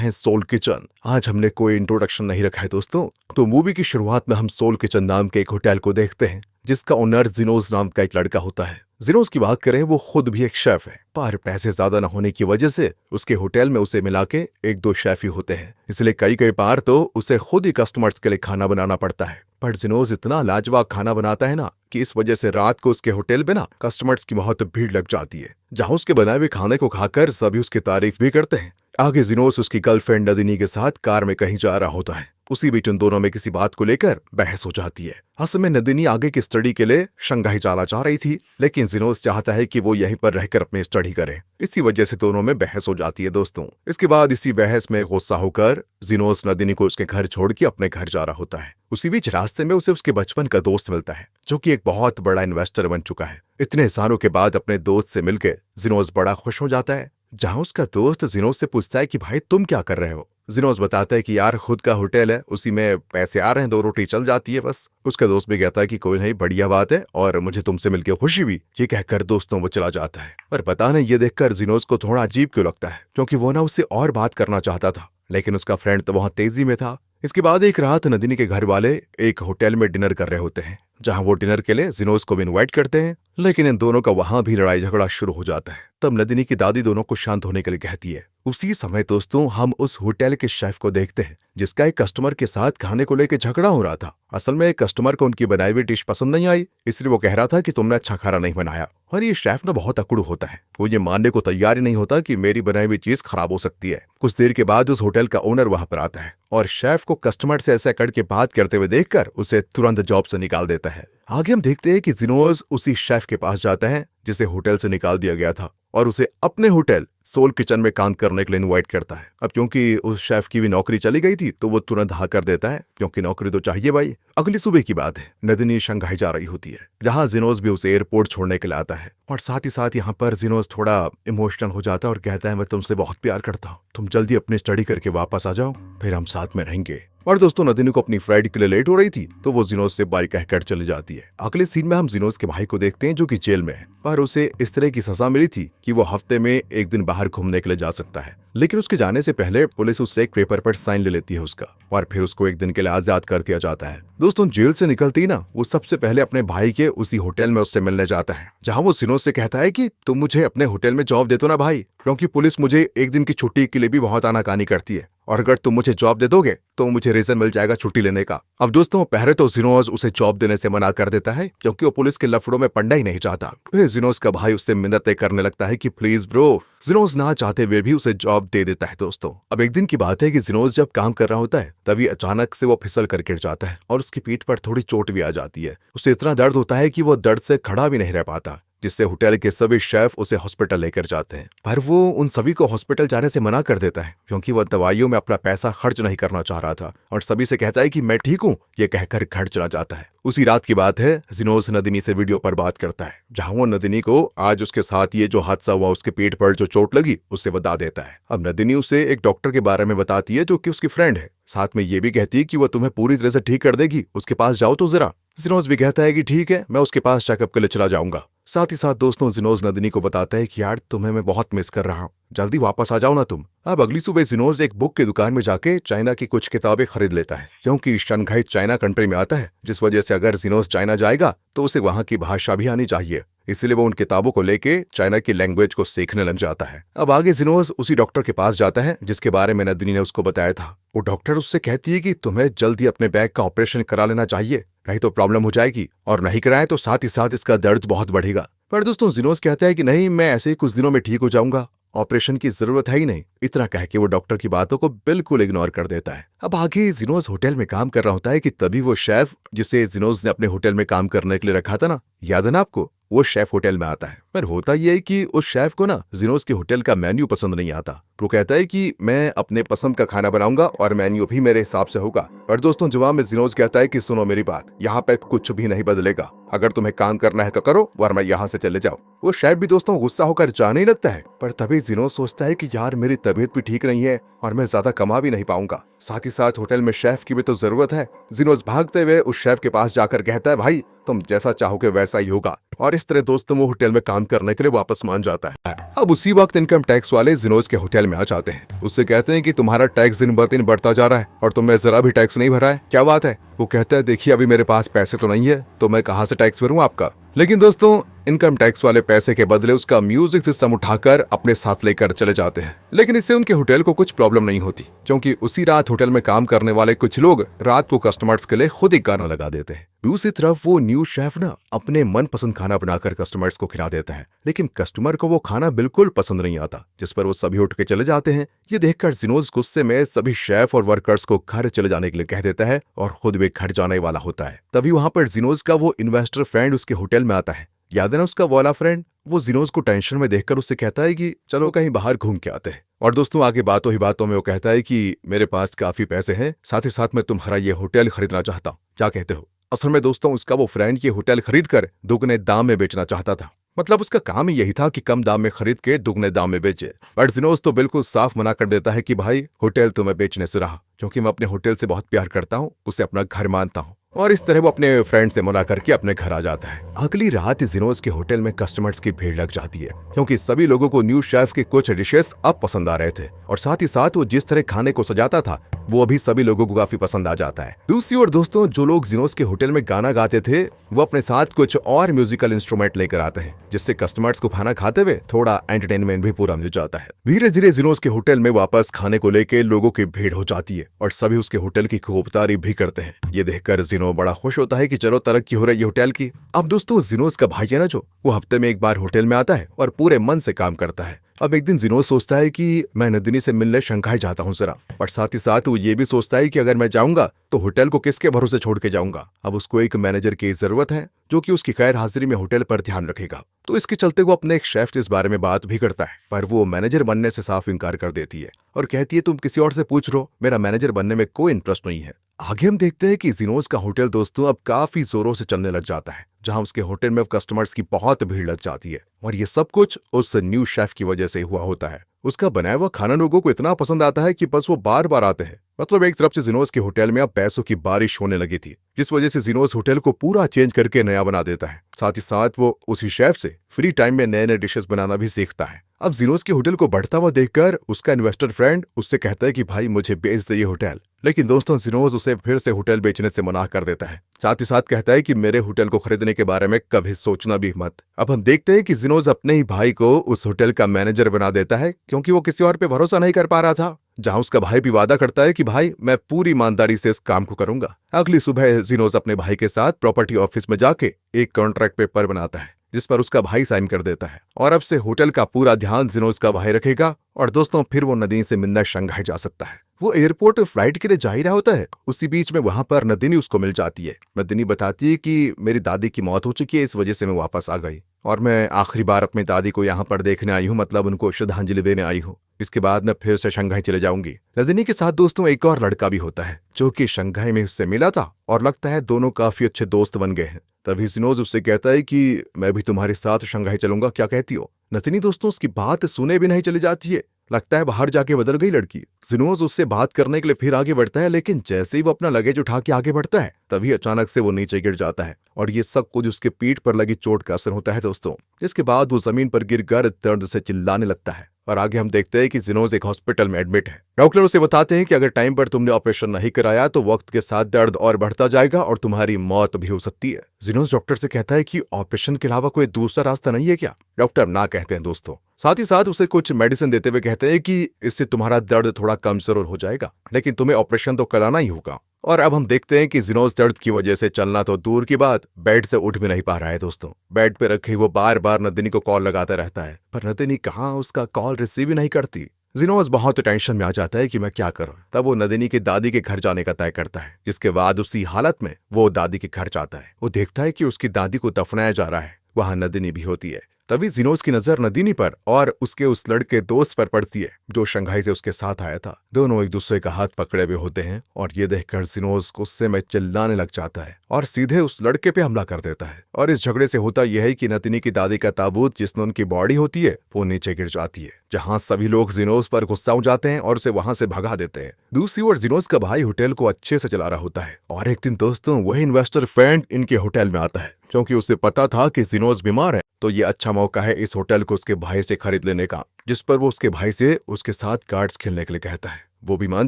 है soul kitchen. आज हमने कोई इंट्रोडक्शन नहीं रखा है दोस्तों, तो मूवी की शुरुआत में हम सोल किचन नाम के एक होटल को देखते हैं जिसका ओनर जिनोज नाम का एक लड़का होता है। जिनोज की बात करें, वो खुद भी एक शेफ है, पर पैसे ज्यादा न होने की वजह से उसके होटल में उसे मिला के एक दो शेफ ही होते हैं, इसलिए कई कई बार तो उसे खुद ही कस्टमर्स के लिए खाना बनाना पड़ता है। पर जिनोज इतना लाजवाब खाना बनाता है ना कि इस वजह से रात को उसके होटल में ना कस्टमर्स की बहुत भीड़ लग जाती है, जहां उसके बनाए हुए खाने को खाकर सभी उसकी तारीफ भी करते हैं। आगे जिनोस उसकी गर्लफ्रेंड नदिनी के साथ कार में कहीं जा रहा होता है। उसी बीच उन दोनों में किसी बात को लेकर बहस हो जाती है। असल में नदिनी आगे की स्टडी के लिए शंघाई जाना चाह रही थी, लेकिन जिनोस चाहता है कि वो यहीं पर रहकर अपनी स्टडी करे। इसी वजह से दोनों में बहस हो जाती है दोस्तों। इसके बाद इसी बहस में गुस्सा होकर जिनोस नदिनी को उसके घर छोड़ के अपने घर जा रहा होता है। उसी बीच रास्ते में उसे उसके बचपन का दोस्त मिलता है, जो कि एक बहुत बड़ा इन्वेस्टर बन चुका है। इतने सालों के बाद अपने दोस्त से मिलकर जिनोस बड़ा खुश हो जाता है। जहां उसका दोस्त जिनोस से पूछता है कि भाई तुम क्या कर रहे हो। जिनोस बताता है कि यार खुद का होटल है, उसी में पैसे आ रहे हैं, 2 रोटी चल जाती है बस। उसका दोस्त भी कहता है कि कोई नहीं, बढ़िया बात है और मुझे तुमसे मिलकर खुशी भी। ये कहकर दोस्तों वो चला जाता है। पर पता नहीं ये देखकर जिनोस को थोड़ा अजीब क्यों लगता है, क्योंकि वो ना उससे और बात करना चाहता था, लेकिन उसका फ्रेंड तो बहुत तेजी में था। इसके बाद एक रात नदिनी के घर वाले एक होटल में डिनर कर रहे होते हैं, जहां वो डिनर के लिए जिनोस को भी इनवाइट करते हैं, लेकिन इन दोनों का वहां भी लड़ाई झगड़ा शुरू हो जाता है। तब नदिनी की दादी दोनों को शांत होने के लिए कहती है। उसी समय दोस्तों हम उस होटल के शेफ को देखते हैं, जिसका एक कस्टमर के साथ खाने को लेकर झगड़ा हो रहा था। असल में एक कस्टमर को उनकी बनाई हुई डिश पसंद नहीं आई, इसलिए वो कह रहा था कि तुमने अच्छा खाना नहीं बनाया। और ये शेफ ना बहुत अकड़ू होता है, वो ये मानने को तैयार ही नहीं होता कि मेरी बनाई हुई चीज खराब हो सकती है। कुछ देर के बाद उस होटल का ओनर वहां पर आता है और शेफ को कस्टमर से ऐसे अकड़ के बात करते हुए देखकर उसे तुरंत जॉब से निकाल देता है। आगे हम देखते हैं कि जिनोस उसी शेफ के पास जाता है जिसे होटल से निकाल दिया गया था, और उसे अपने होटल सोल किचन में काम करने के लिए इनवाइट करता है। अब क्योंकि उस शेफ की भी नौकरी चली गई थी, तो वो तुरंत हाँ कर देता है, क्योंकि नौकरी तो चाहिए भाई। अगली सुबह की बात है, नदिनी शंघाई जा रही होती है, जहां जिनोस भी उसे एयरपोर्ट छोड़ने के लिए आता है। और साथ ही साथ यहाँ पर जिनोस थोड़ा इमोशनल हो जाता है और कहता है मैं तुमसे बहुत प्यार करता हूँ, तुम जल्दी अपनी स्टडी करके वापस आ जाओ, फिर हम साथ में रहेंगे। और दोस्तों नदिनी को अपनी फ्लाइट के लिए लेट हो रही थी, तो वो जिनोस से बाय कहकर चली जाती है। अगले सीन में हम जिनोस के भाई को देखते हैं, जो कि जेल में है, पर उसे इस तरह की सजा मिली थी कि वो हफ्ते में एक दिन बाहर घूमने के लिए जा सकता है। लेकिन उसके जाने से पहले पुलिस उससे एक पेपर पर साइन ले लेती है उसका, और फिर उसको एक दिन के लिए आजाद कर दिया जाता है। दोस्तों जेल से निकलती ना, वो सबसे पहले अपने भाई के उसी होटल में उससे मिलने जाता है, जहां वो जिनोस से कहता है कि तुम मुझे अपने होटल में जॉब दे दो ना भाई, क्योंकि पुलिस मुझे एक दिन की छुट्टी के लिए भी बहुत आनाकानी करती है, और अगर तुम मुझे जॉब दे दोगे तो मुझे रीजन मिल जाएगा छुट्टी लेने का। अब दोस्तों पहले तो जिनोस उसे जॉब देने से मना कर देता है, क्योंकि वो पुलिस के लफड़ों में पड़ना ही नहीं चाहता। फिर जिनोस का भाई उससे मिन्नतें करने लगता है कि प्लीज ब्रो। जिनोस ना चाहते हुए भी उसे जॉब दे देता है। दोस्तों अब एक दिन की बात है कि जिनोस जब काम कर रहा होता है, तभी अचानक से वो फिसल कर गिर जाता है और उसकी पीठ पर थोड़ी चोट भी आ जाती है। उसे इतना दर्द होता है कि वो दर्द से खड़ा भी नहीं रह पाता, जिससे होटल के सभी शेफ उसे हॉस्पिटल लेकर जाते हैं। पर वो उन सभी को हॉस्पिटल जाने से मना कर देता है, क्योंकि वह दवाइयों में अपना पैसा खर्च नहीं करना चाह रहा था, और सभी से कहता है कि मैं ठीक हूँ, ये कहकर घर चला जाता है। उसी रात की बात है, जिनोस नदिनी से वीडियो पर बात करता है, जहां वो नदिनी को आज उसके साथ ये जो हादसा हुआ, उसके पेट पर जो चोट लगी, उससे बता देता है। अब नदिनी उसे एक डॉक्टर के बारे में बताती है, जो कि उसकी फ्रेंड है। साथ में ये भी कहती है कि वह तुम्हें पूरी तरह से ठीक कर देगी, उसके पास जाओ तो जरा। जिनोस भी कहता है कि ठीक है, मैं उसके पास चेकअप के लिए चला जाऊंगा। साथ ही साथ दोस्तों जिनोस नदिनी को बताता है कि यार तुम्हें मैं बहुत मिस कर रहा हूँ, जल्दी वापस आ जाओ ना तुम। अब अगली सुबह जिनोस एक बुक की दुकान में जाके चाइना की कुछ किताबें खरीद लेता है, क्योंकि शंघाई चाइना कंट्री में आता है, जिस वजह से अगर जिनोस चाइना जाएगा तो उसे वहां की भाषा भी आनी चाहिए। इसलिए वो उन किताबों को लेके चाइना की लैंग्वेज को सीखने लग जाता है। अब आगे जिनोस उसी डॉक्टर के पास जाता है जिसके बारे में नदिनी ने उसको बताया था। वो डॉक्टर उससे कहती है कि तुम्हें जल्दी अपने बैक का ऑपरेशन करा लेना चाहिए, नहीं तो प्रॉब्लम हो जाएगी, और नहीं कराए तो साथ ही साथ इसका दर्द बहुत बढ़ेगा। पर दोस्तों जिनोस कहता है कि नहीं, मैं ऐसे ही कुछ दिनों में ठीक हो जाऊंगा, ऑपरेशन की जरूरत है ही नहीं। इतना कह के वो डॉक्टर की बातों को बिल्कुल इग्नोर कर देता है। अब आगे जिनोस होटल में काम कर रहा होता है कि तभी वो शेफ जिसे जिनोस ने अपने होटल में काम करने के लिए रखा था ना, याद है ना आपको, वो शेफ होटल में आता है। पर होता यह है कि उस शेफ को ना जिनोस के होटल का मेन्यू पसंद नहीं आता। वो कहता है कि मैं अपने पसंद का खाना बनाऊंगा और मेन्यू भी मेरे हिसाब से होगा। पर दोस्तों जवाब में जिनोस कहता है कि सुनो मेरी बात, यहाँ पे कुछ भी नहीं बदलेगा, अगर तुम्हें काम करना है तो करो, वरना यहाँ से चले जाओ। वो शेफ भी दोस्तों गुस्सा होकर जाने ही लगता है। पर तभी जिनोस सोचता है कि यार मेरी तबीयत भी ठीक नहीं है और मैं ज्यादा कमा भी नहीं पाऊंगा, साथ ही साथ होटल में शेफ की भी तो जरूरत है। जिनोस भागते हुए उस शेफ के पास जाकर कहता है भाई तुम जैसा चाहोगे वैसा ही होगा। और इस तरह दोस्तों वो होटल में काम काम करने के लिए वापस मान जाता है। अब उसी वक्त इनकम टैक्स वाले जिनोज के होटल में आ जाते हैं। उससे कहते हैं कि तुम्हारा टैक्स दिन ब दिन बढ़ता जा रहा है और तुमने जरा भी टैक्स नहीं भरा है, क्या बात है? वो कहता है देखिए अभी मेरे पास पैसे तो नहीं है, तो मैं कहाँ से टैक्स भरूं आपका। लेकिन दोस्तों इनकम टैक्स वाले पैसे के बदले उसका म्यूजिक सिस्टम उठाकर अपने साथ लेकर चले जाते हैं। लेकिन इससे उनके होटल को कुछ प्रॉब्लम नहीं होती, क्योंकि उसी रात होटल में काम करने वाले कुछ लोग रात को कस्टमर्स के लिए खुद ही गाना लगा देते हैं। दूसरी तरफ वो न्यू शेफ ना अपने मनपसंद खाना बनाकर कस्टमर्स को खिला देता है, लेकिन कस्टमर को वो खाना बिल्कुल पसंद नहीं आता, जिस पर वो सभी उठ के चले जाते हैं। ये देखकर जिनोज गुस्से में सभी शेफ और वर्कर्स को घर चले जाने के लिए कह देता है और खुद भी घर जाने वाला होता है। तभी वहां पर जिनोज का वो इन्वेस्टर फ्रेंड उसके होटल में आता है। याद है ना उसका वाला फ्रेंड? वो जिनोज को टेंशन में देखकर उससे कहता है कि चलो कहीं बाहर घूम के आते हैं। और दोस्तों आगे बातों ही बातों में वो कहता है कि मेरे पास काफी पैसे हैं, साथ ही साथ मैं तुम्हारा ये होटल खरीदना चाहता हूँ, क्या कहते हो? असल में दोस्तों उसका वो फ्रेंड ये होटल खरीद कर दुगने दाम में बेचना चाहता था। मतलब उसका काम ही यही था कि कम दाम में खरीद के दुगने दाम में बेचे। बट जिनोज तो बिल्कुल साफ मना कर देता है कि भाई होटल तो मैं बेचने से रहा, क्योंकि मैं अपने होटल से बहुत प्यार करता हूँ, उसे अपना घर मानता हूँ। और इस तरह वो अपने फ्रेंड से मना करके अपने घर आ जाता है। अगली रात जिनोज के होटल में कस्टमर्स की भीड़ लग जाती है, क्योंकि सभी लोगों को न्यू शेफ के कुछ डिशेस अब पसंद आ रहे थे और साथ ही साथ वो जिस तरह खाने को सजाता था वो अभी सभी लोगों को काफी पसंद आ जाता है। दूसरी ओर दोस्तों जो लोग जिनोज के होटल में गाना गाते थे वो अपने साथ कुछ और म्यूजिकल इंस्ट्रूमेंट लेकर आते हैं, जिससे कस्टमर्स को खाना खाते हुए थोड़ा एंटरटेनमेंट भी पूरा मिल जाता है। धीरे धीरे जिनोज के होटल में वापस खाने को लेकर लोगों की भीड़ हो जाती है और सभी उसके होटल की खूब तारीफ भी करते हैं। ये देखकर जिनो बड़ा खुश होता है कि चलो तरक्की हो रही है होटल की। अब दोस्तों जिनोज का भाई है ना जो, वो हफ्ते में एक बार होटल में आता है और पूरे मन से काम करता है। अब एक दिन जिनोज सोचता है कि मैं नंदिनी से मिलने शंघाई जाता हूँ जरा, पर साथ ही साथ वो ये भी सोचता है कि अगर मैं जाऊंगा तो होटल को किसके भरोसे छोड़ के जाऊंगा। अब उसको एक मैनेजर की जरूरत है जो कि उसकी खैर हाजिरी में होटल पर ध्यान रखेगा। तो इसके चलते वो अपने एक शेफ से इस बारे में बात भी करता है, पर वो मैनेजर बनने से साफ इनकार कर देती है और कहती है तुम किसी और से पूछ लो, मेरा मैनेजर बनने में कोई इंटरेस्ट नहीं है। आगे हम देखते हैं कि जिनोज का होटल दोस्तों अब काफी जोरों से चलने लग जाता है, जहां उसके होटल में अब कस्टमर्स की बहुत भीड़ लग जाती है और ये सब कुछ उस न्यू शेफ की वजह से हुआ होता है। उसका बनाया हुआ खाना लोगों को इतना पसंद आता है कि बस वो बार बार आते हैं। मतलब एक तरफ से जिनोज के होटल में अब पैसों की बारिश होने लगी थी, जिस वजह से जिनोज होटल को पूरा चेंज करके नया बना देता है। साथ ही साथ वो उसी शेफ से फ्री टाइम में नए नए डिशेस बनाना भी सीखता है। अब जिनोज के होटल को बढ़ता हुआ देखकर उसका इन्वेस्टर फ्रेंड उससे कहता है कि भाई मुझे बेच दे ये होटल, लेकिन दोस्तों जिनोज उसे फिर से होटल बेचने से मना कर देता है। साथ ही साथ कहता है कि मेरे होटल को खरीदने के बारे में कभी सोचना भी मत। अब हम देखते हैं कि जिनोज अपने ही भाई को उस होटल का मैनेजर बना देता है, क्योंकि वो किसी और पे भरोसा नहीं कर पा रहा था। जहां उसका भाई भी वादा करता है कि भाई मैं पूरी ईमानदारी से इस काम को करूंगा। अगली सुबह जिनोज अपने भाई के साथ प्रॉपर्टी ऑफिस में जाके एक कॉन्ट्रैक्ट पेपर बनाता है, जिस पर उसका भाई साइन कर देता है और अब से होटल का पूरा ध्यान जिनोज का भाई रखेगा। और दोस्तों फिर वो नदीनी से मिलना शंघाई जा सकता है। वो एयरपोर्ट फ्लाइट के लिए जा ही रहा होता है, उसी बीच में वहां पर नदिनी उसको मिल जाती है। नदिनी बताती है कि मेरी दादी की मौत हो चुकी है, इस वजह से मैं वापस आ गई और मैं आखिरी बार अपनी दादी को यहाँ पर देखने आई हूँ, मतलब उनको श्रद्धांजलि देने आई हूँ। इसके बाद मैं फिर से शंघाई चले जाऊंगी। नदिनी के साथ दोस्तों एक और लड़का भी होता है जो कि शंघाई में उससे मिला था और लगता है दोनों काफी अच्छे दोस्त बन गए हैं। तभी जिनोज उससे कहता है कि मैं भी तुम्हारे साथ शंघाई चलूंगा, क्या कहती हो? नदिनी दोस्तों उसकी बात सुने भी नहीं चली जाती है, लगता है बाहर जाके बदल गई लड़की। जिनोज उससे बात करने के लिए फिर आगे बढ़ता है, लेकिन जैसे ही वो अपना लगेज उठा के आगे बढ़ता है तभी अचानक से वो नीचे गिर जाता है और ये सब कुछ उसके पीठ पर लगी चोट का असर होता है दोस्तों। इसके बाद वो जमीन पर गिरकर दर्द से चिल्लाने लगता है और आगे हम देखते हैं कि जिनोज एक हॉस्पिटल में एडमिट है। डॉक्टर उसे बताते हैं कि अगर टाइम पर तुमने ऑपरेशन नहीं कराया तो वक्त के साथ दर्द और बढ़ता जाएगा और तुम्हारी मौत भी हो सकती है। जिनोज डॉक्टर से कहता है कि ऑपरेशन के अलावा कोई दूसरा रास्ता नहीं है क्या? डॉक्टर ना कहते हैं दोस्तों। साथ ही साथ उसे कुछ मेडिसिन देते हुए कहते हैं कि इससे तुम्हारा दर्द थोड़ा कम जरूर हो जाएगा, लेकिन तुम्हें ऑपरेशन तो कराना ही होगा। और अब हम देखते हैं कि जिनोज दर्द की वजह से चलना तो दूर की बात, बेड से उठ भी नहीं पा रहा है दोस्तों। बेड पे रखे वो बार बार नदिनी को कॉल लगाता रहता है, पर नदिनी कहाँ उसका कॉल रिसीव ही नहीं करती। जिनोज बहुत टेंशन में आ जाता है कि मैं क्या करूं। तब वो नदिनी के दादी के घर जाने का तय करता है, जिसके बाद उसी हालत में वो दादी के घर जाता है। वो देखता है कि उसकी दादी को दफनाया जा रहा है, वहां नदिनी भी होती है। तभी जिनोज की नजर नदिनी पर और उसके उस लड़के दोस्त पर पड़ती है जो शंघाई से उसके साथ आया था। दोनों एक दूसरे का हाथ पकड़े हुए होते हैं और ये देखकर जिनोज गुस्से में चिल्लाने लग जाता है और सीधे उस लड़के पे हमला कर देता है। और इस झगड़े से होता यह है कि नदिनी की दादी का ताबूत जिसमें उनकी बॉडी होती है वो नीचे गिर जाती है, जहां सभी लोग जिनोज पर गुस्सा हो जाते हैं और उसे वहां से भगा देते हैं। दूसरी ओर जिनोज का भाई होटल को अच्छे से चला रहा होता है और एक दिन दोस्तों वही इन्वेस्टर फ्रेंड इनके होटल में आता है। क्योंकि उसे पता था कि जिनोस बीमार है, तो ये अच्छा मौका है इस होटल को उसके भाई से खरीद लेने का, जिस पर वो उसके भाई से उसके साथ कार्ड्स खेलने के लिए कहता है। वो भी मान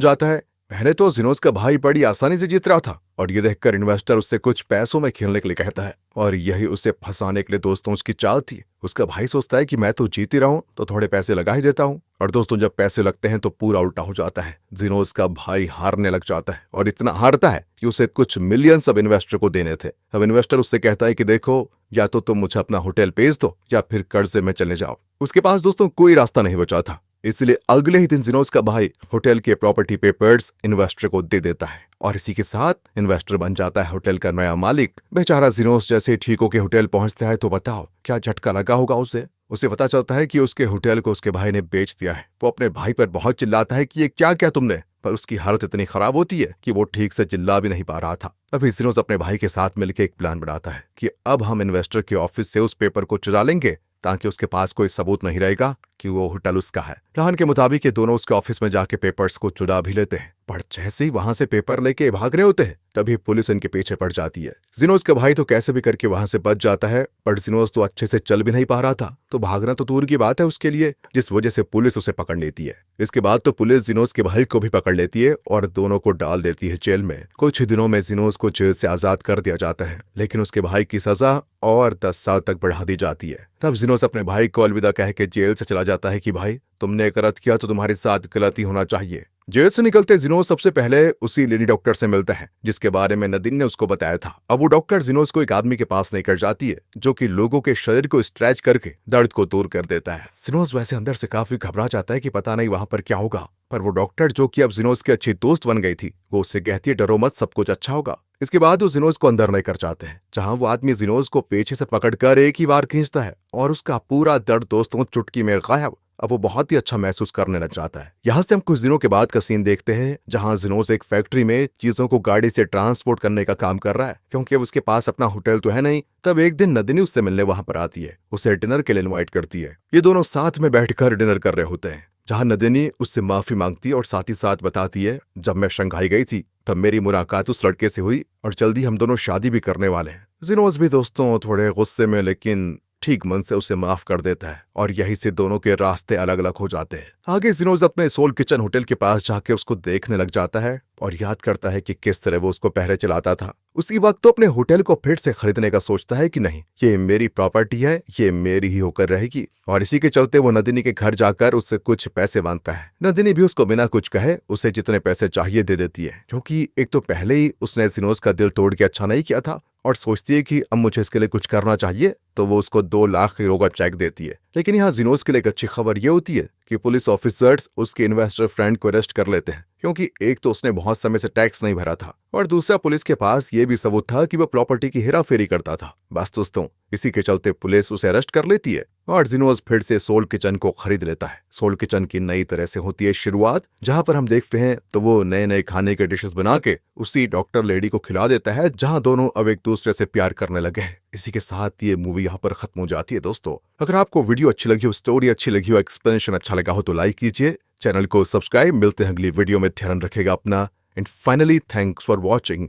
जाता है। पहले तो जिनोस का भाई बड़ी आसानी से जीत रहा था और ये देखकर इन्वेस्टर उससे कुछ पैसों में खेलने के लिए कहता है और यही उसे फंसाने के लिए दोस्तों उसकी चाल थी। उसका भाई सोचता है कि मैं तो जीत ही रहा हूं तो थोड़े पैसे लगा ही देता हूं, और दोस्तों जब पैसे लगते हैं तो पूरा उल्टा हो जाता है। जिनोस का भाई हारने लग जाता है और इतना हारता है कि उसे कुछ मिलियंस अब इन्वेस्टर को देने थे। अब इन्वेस्टर उससे कहता है कि देखो, या तो तुम मुझे अपना होटल बेच दो या फिर कर्जे में चले जाओ। उसके पास दोस्तों कोई रास्ता नहीं बचा था, इसलिए अगले ही दिन जिनोस का भाई होटल के प्रॉपर्टी पेपर्स इन्वेस्टर को दे देता है और इसी के साथ इन्वेस्टर बन जाता है होटल का नया मालिक। बेचारा जिनोस जैसे ठीक होके होटल पहुंचता है तो बताओ क्या झटका लगा होगा उसे पता चलता है कि उसके होटल को उसके भाई ने बेच दिया है। वो अपने भाई पर बहुत चिल्लाता है कि ये क्या क्या तुमने, पर उसकी हालत इतनी खराब होती है कि वो ठीक से चिल्ला भी नहीं पा रहा था। अभी जिनोस अपने भाई के साथ मिलकर एक प्लान बनाता है कि अब हम इन्वेस्टर के ऑफिस से उस पेपर को चुरा लेंगे ताकि उसके पास कोई सबूत नहीं रहेगा कि वो होटल उसका है। प्लान के मुताबिक ये दोनों उसके ऑफिस में जाके पेपर्स को चुरा भी लेते हैं, पर जैसे ही वहां से पेपर लेके भाग रहे होते हैं तभी पुलिस इनके पीछे पड़ जाती है। जिनोस का भाई तो कैसे भी करके वहां से बच जाता है, पर जिनोस तो अच्छे से चल भी नहीं पा रहा था, तो भागना तो दूर की बात है उसके लिए, जिस वजह से पुलिस उसे पकड़ लेती है। इसके बाद तो पुलिस जिनोस के भाई को भी पकड़ लेती है और दोनों को डाल देती है जेल में। कुछ ही दिनों में जिनोस को जेल से आजाद कर दिया जाता है, लेकिन उसके भाई की सजा और 10 साल तक बढ़ा दी जाती है। तब जिनोस अपने भाई को अलविदा कह के जेल से चला जाता है कि भाई तुमने गलत किया तो तुम्हारे साथ गलती होना चाहिए। जेल से निकलते जिनोस सबसे पहले उसी लेडी डॉक्टर से मिलता है जिसके बारे में नदीन ने उसको बताया था। अब वो डॉक्टर जिनोस को एक आदमी के पास लेकर जाती है जो कि लोगों के शरीर को स्ट्रेच करके दर्द को दूर कर देता है। जिनोस वैसे अंदर से काफी घबरा जाता है कि पता नहीं वहां पर क्या होगा, पर वो डॉक्टर जो कि अब जिनोस की अच्छी दोस्त बन गई थी, वो उससे कहती है डरो मत, सब कुछ अच्छा होगा। इसके बाद वो जिनोस को अंदर लेकर जाते हैं जहां वो आदमी जिनोस को पीछे से पकड़कर एक ही बार खींचता है और उसका पूरा दर्द दोस्तों चुटकी में गायब। अब वो बहुत ही अच्छा महसूस करने लग जाता है। यहाँ से हम कुछ दिनों के बाद का सीन देखते हैं जहां जिनोस एक फैक्ट्री में चीजों को गाड़ी से ट्रांसपोर्ट करने का काम कर रहा है, क्योंकि अब उसके पास अपना होटल तो है नहीं। तब एक दिन नदिनी उससे मिलने वहां पर आती है, उसे डिनर के लिए इनवाइट करती है। ये दोनों साथ में बैठकर डिनर कर रहे होते हैं जहां नदिनी उससे माफी मांगती है और साथ ही साथ बताती है जब मैं शंघाई गई थी तब मेरी मुलाकात उस लड़के से हुई और जल्दी हम दोनों शादी भी करने वाले हैं। जिनोस भी दोस्तों थोड़े गुस्से में लेकिन ठीक मन से उसे माफ कर देता है और यहीं से दोनों के रास्ते अलग अलग हो जाते हैं। आगे जिनोस अपने सोल किचन होटल के पास जाके उसको देखने लग जाता है और याद करता है कि किस तरह वो उसको पहले चलाता था। उसी वक्त तो अपने होटल को फिर से खरीदने का सोचता है कि नहीं, ये मेरी प्रॉपर्टी है, ये मेरी ही होकर रहेगी, और इसी के चलते वो नदिनी के घर जाकर उससे कुछ पैसे मांगता है। नदिनी भी उसको बिना कुछ कहे उसे जितने पैसे चाहिए दे देती है, क्योंकि एक तो पहले ही उसने जिनोस का दिल तोड़ के अच्छा नहीं किया था और सोचती है कि अब मुझे इसके लिए कुछ करना चाहिए, तो वो उसको 2 लाख यूरो का चेक देती है। लेकिन यहाँ जिनोस के लिए एक अच्छी खबर ये होती है कि पुलिस ऑफिसर्स उसके इन्वेस्टर फ्रेंड को अरेस्ट कर लेते हैं, क्योंकि एक तो उसने बहुत समय से टैक्स नहीं भरा था और दूसरा पुलिस के पास ये भी सबूत था कि वो प्रॉपर्टी की हेराफेरी करता था। बस दोस्तों इसी के चलते पुलिस उसे अरेस्ट कर लेती है और जिनोस फिर से सोल किचन को खरीद लेता है। सोल किचन की नई तरह से होती है शुरुआत, जहां पर हम देखते हैं तो वो नए नए खाने के डिशेस बना के उसी डॉक्टर लेडी को खिला देता है, जहां दोनों अब एक दूसरे से प्यार करने लगे हैं। इसी के साथ ये मूवी यहाँ पर खत्म हो जाती है। दोस्तों अगर आपको वीडियो अच्छी लगी हो, स्टोरी अच्छी लगी हो, एक्सप्लेनेशन अच्छा लगा हो तो लाइक कीजिए, चैनल को सब्सक्राइब। मिलते हैं अगली वीडियो में, ध्यान रखेगा अपना, and finally thanks for watching.